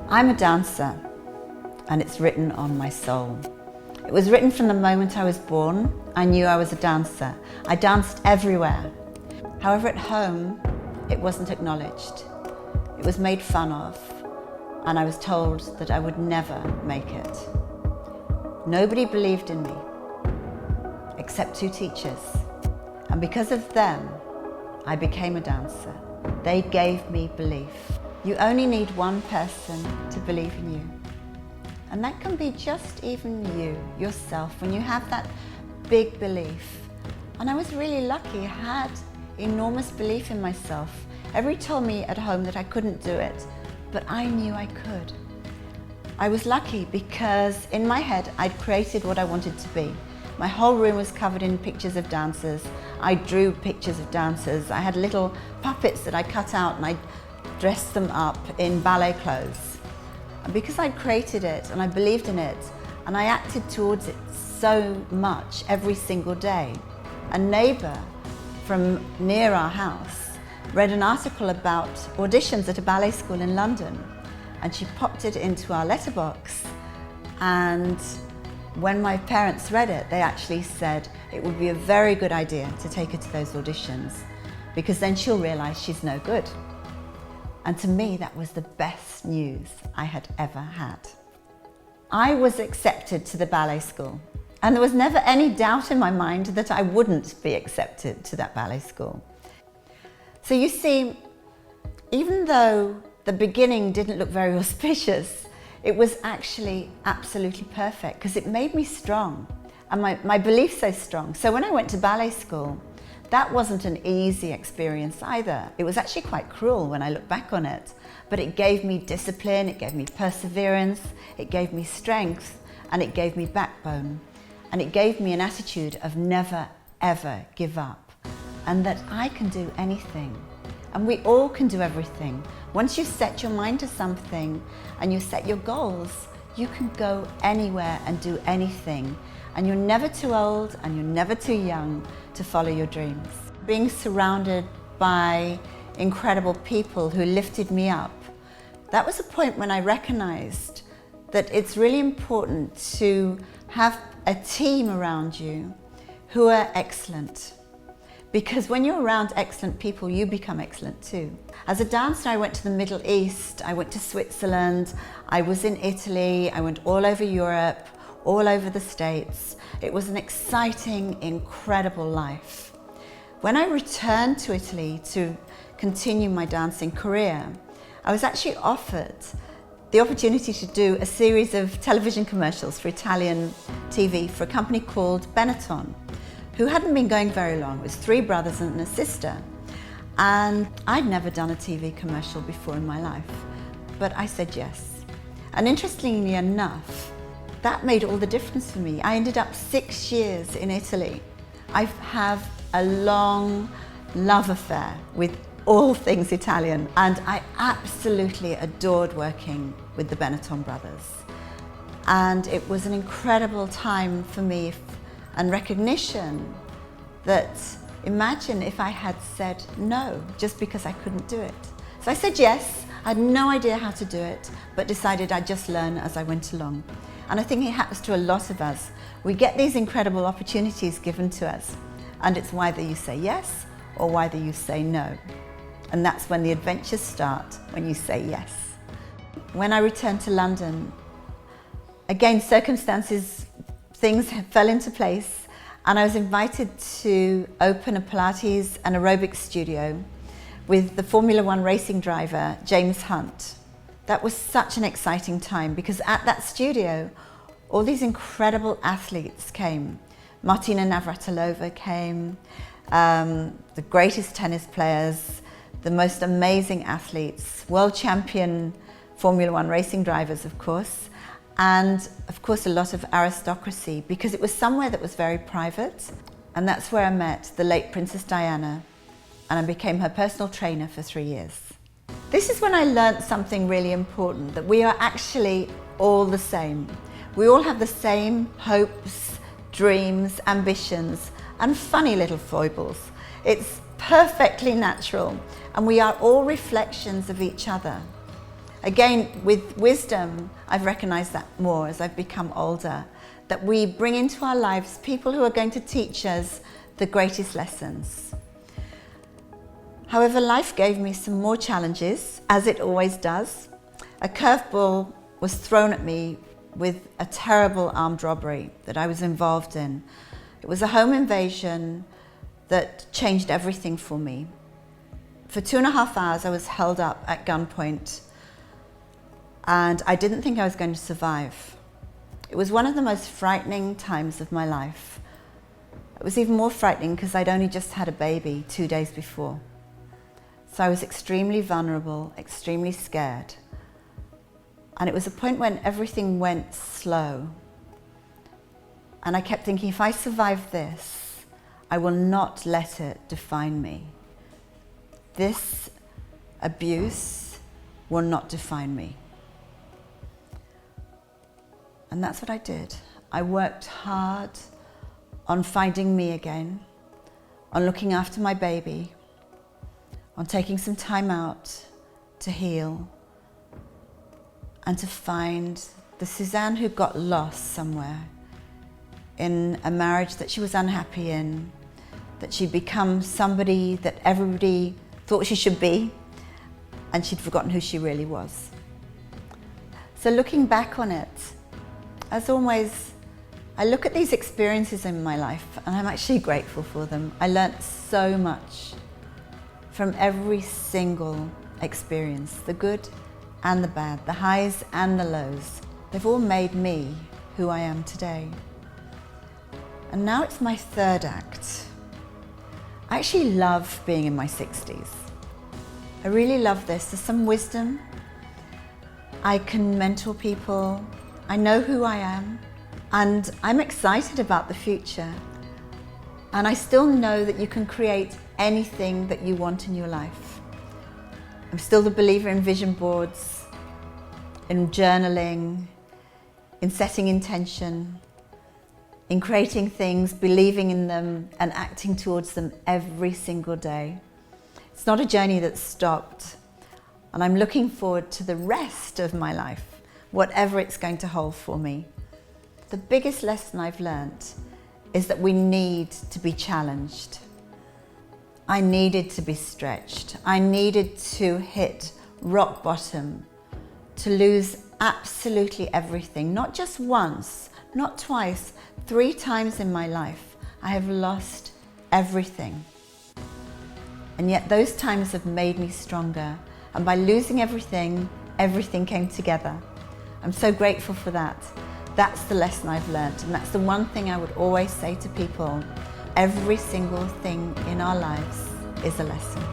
I'm a dancer, and it's written on my soul. It was written from the moment I was born. I knew I was a dancer. I danced everywhere. However, at home, it wasn't acknowledged. It was made fun of, and I was told that I would never make it. Nobody believed in me, except 2 teachers. And because of them, I became a dancer. They gave me belief. You only need one person to believe in you. And that can be just even you, yourself, when you have that big belief. And I was really lucky. I had enormous belief in myself. Everybody told me at home that I couldn't do it, but I knew I could. I was lucky because in my head, I'd created what I wanted to be. My whole room was covered in pictures of dancers. I drew pictures of dancers. I had little puppets that I cut out and I dressed them up in ballet clothes. And because I'd created it and I believed in it and I acted towards it so much every single day, a neighbour from near our house read an article about auditions at a ballet school in London, and she popped it into our letterbox. And when my parents read it, they actually said it would be a very good idea to take her to those auditions, because then she'll realise she's no good. And to me, that was the best news I had ever had. I was accepted to the ballet school, and there was never any doubt in my mind that I wouldn't be accepted to that ballet school. So you see, even though the beginning didn't look very auspicious, it was actually absolutely perfect because it made me strong, and my belief so strong. So when I went to ballet school, that wasn't an easy experience either. It was actually quite cruel when I look back on it, but it gave me discipline, it gave me perseverance, it gave me strength, and it gave me backbone. And it gave me an attitude of never, ever give up, and that I can do anything. And we all can do everything. Once you set your mind to something and you set your goals, you can go anywhere and do anything. And you're never too old and you're never too young to follow your dreams. Being surrounded by incredible people who lifted me up, that was a point when I recognized that it's really important to have a team around you who are excellent. Because when you're around excellent people, you become excellent too. As a dancer, I went to the Middle East, I went to Switzerland, I was in Italy, I went all over Europe, all over the States. It was an exciting, incredible life. When I returned to Italy to continue my dancing career, I was actually offered the opportunity to do a series of television commercials for Italian TV for a company called Benetton, who hadn't been going very long. It was 3 brothers and a sister. And I'd never done a TV commercial before in my life, but I said yes. And interestingly enough, that made all the difference for me. I ended up 6 years in Italy. I have a long love affair with all things Italian, and I absolutely adored working with the Benetton brothers. And it was an incredible time for me and recognition that, imagine if I had said no just because I couldn't do it. So I said yes. I had no idea how to do it, but decided I'd just learn as I went along. And I think it happens to a lot of us. We get these incredible opportunities given to us, and it's whether you say yes or whether you say no. And that's when the adventures start, when you say yes. When I returned to London, again, circumstances, things fell into place, and I was invited to open a Pilates and aerobics studio with the Formula One racing driver, James Hunt. That was such an exciting time because at that studio, all these incredible athletes came. Martina Navratilova came, the greatest tennis players, the most amazing athletes, world champion Formula One racing drivers, of course, and of course a lot of aristocracy, because it was somewhere that was very private. And that's where I met the late Princess Diana, and I became her personal trainer for 3 years. This is when I learnt something really important, that we are actually all the same. We all have the same hopes, dreams, ambitions, and funny little foibles. It's perfectly natural, and we are all reflections of each other. Again, with wisdom, I've recognized that more as I've become older, that we bring into our lives people who are going to teach us the greatest lessons. However, life gave me some more challenges, as it always does. A curveball was thrown at me with a terrible armed robbery that I was involved in. It was a home invasion that changed everything for me. For 2.5 hours, I was held up at gunpoint, and I didn't think I was going to survive. It was one of the most frightening times of my life. It was even more frightening because I'd only just had a baby 2 days before. So I was extremely vulnerable, extremely scared. And it was a point when everything went slow. And I kept thinking, if I survive this, I will not let it define me. This abuse will not define me. And that's what I did. I worked hard on finding me again, on looking after my baby, on taking some time out to heal and to find the Suzanne who got lost somewhere in a marriage that she was unhappy in, that she'd become somebody that everybody thought she should be, and she'd forgotten who she really was. So looking back on it, as always, I look at these experiences in my life and I'm actually grateful for them. I learnt so much from every single experience, the good and the bad, the highs and the lows. They've all made me who I am today. And now it's my third act. I actually love being in my 60s. I really love this. There's some wisdom. I can mentor people. I know who I am. And I'm excited about the future. And I still know that you can create anything that you want in your life. I'm still the believer in vision boards, in journaling, in setting intention, in creating things, believing in them and acting towards them every single day. It's not a journey that's stopped, and I'm looking forward to the rest of my life, whatever it's going to hold for me. The biggest lesson I've learnt is that we need to be challenged. I needed to be stretched. I needed to hit rock bottom, to lose absolutely everything, not just once, not twice, 3 times in my life. I have lost everything. And yet those times have made me stronger. And by losing everything, everything came together. I'm so grateful for that. That's the lesson I've learnt, and that's the one thing I would always say to people. Every single thing in our lives is a lesson.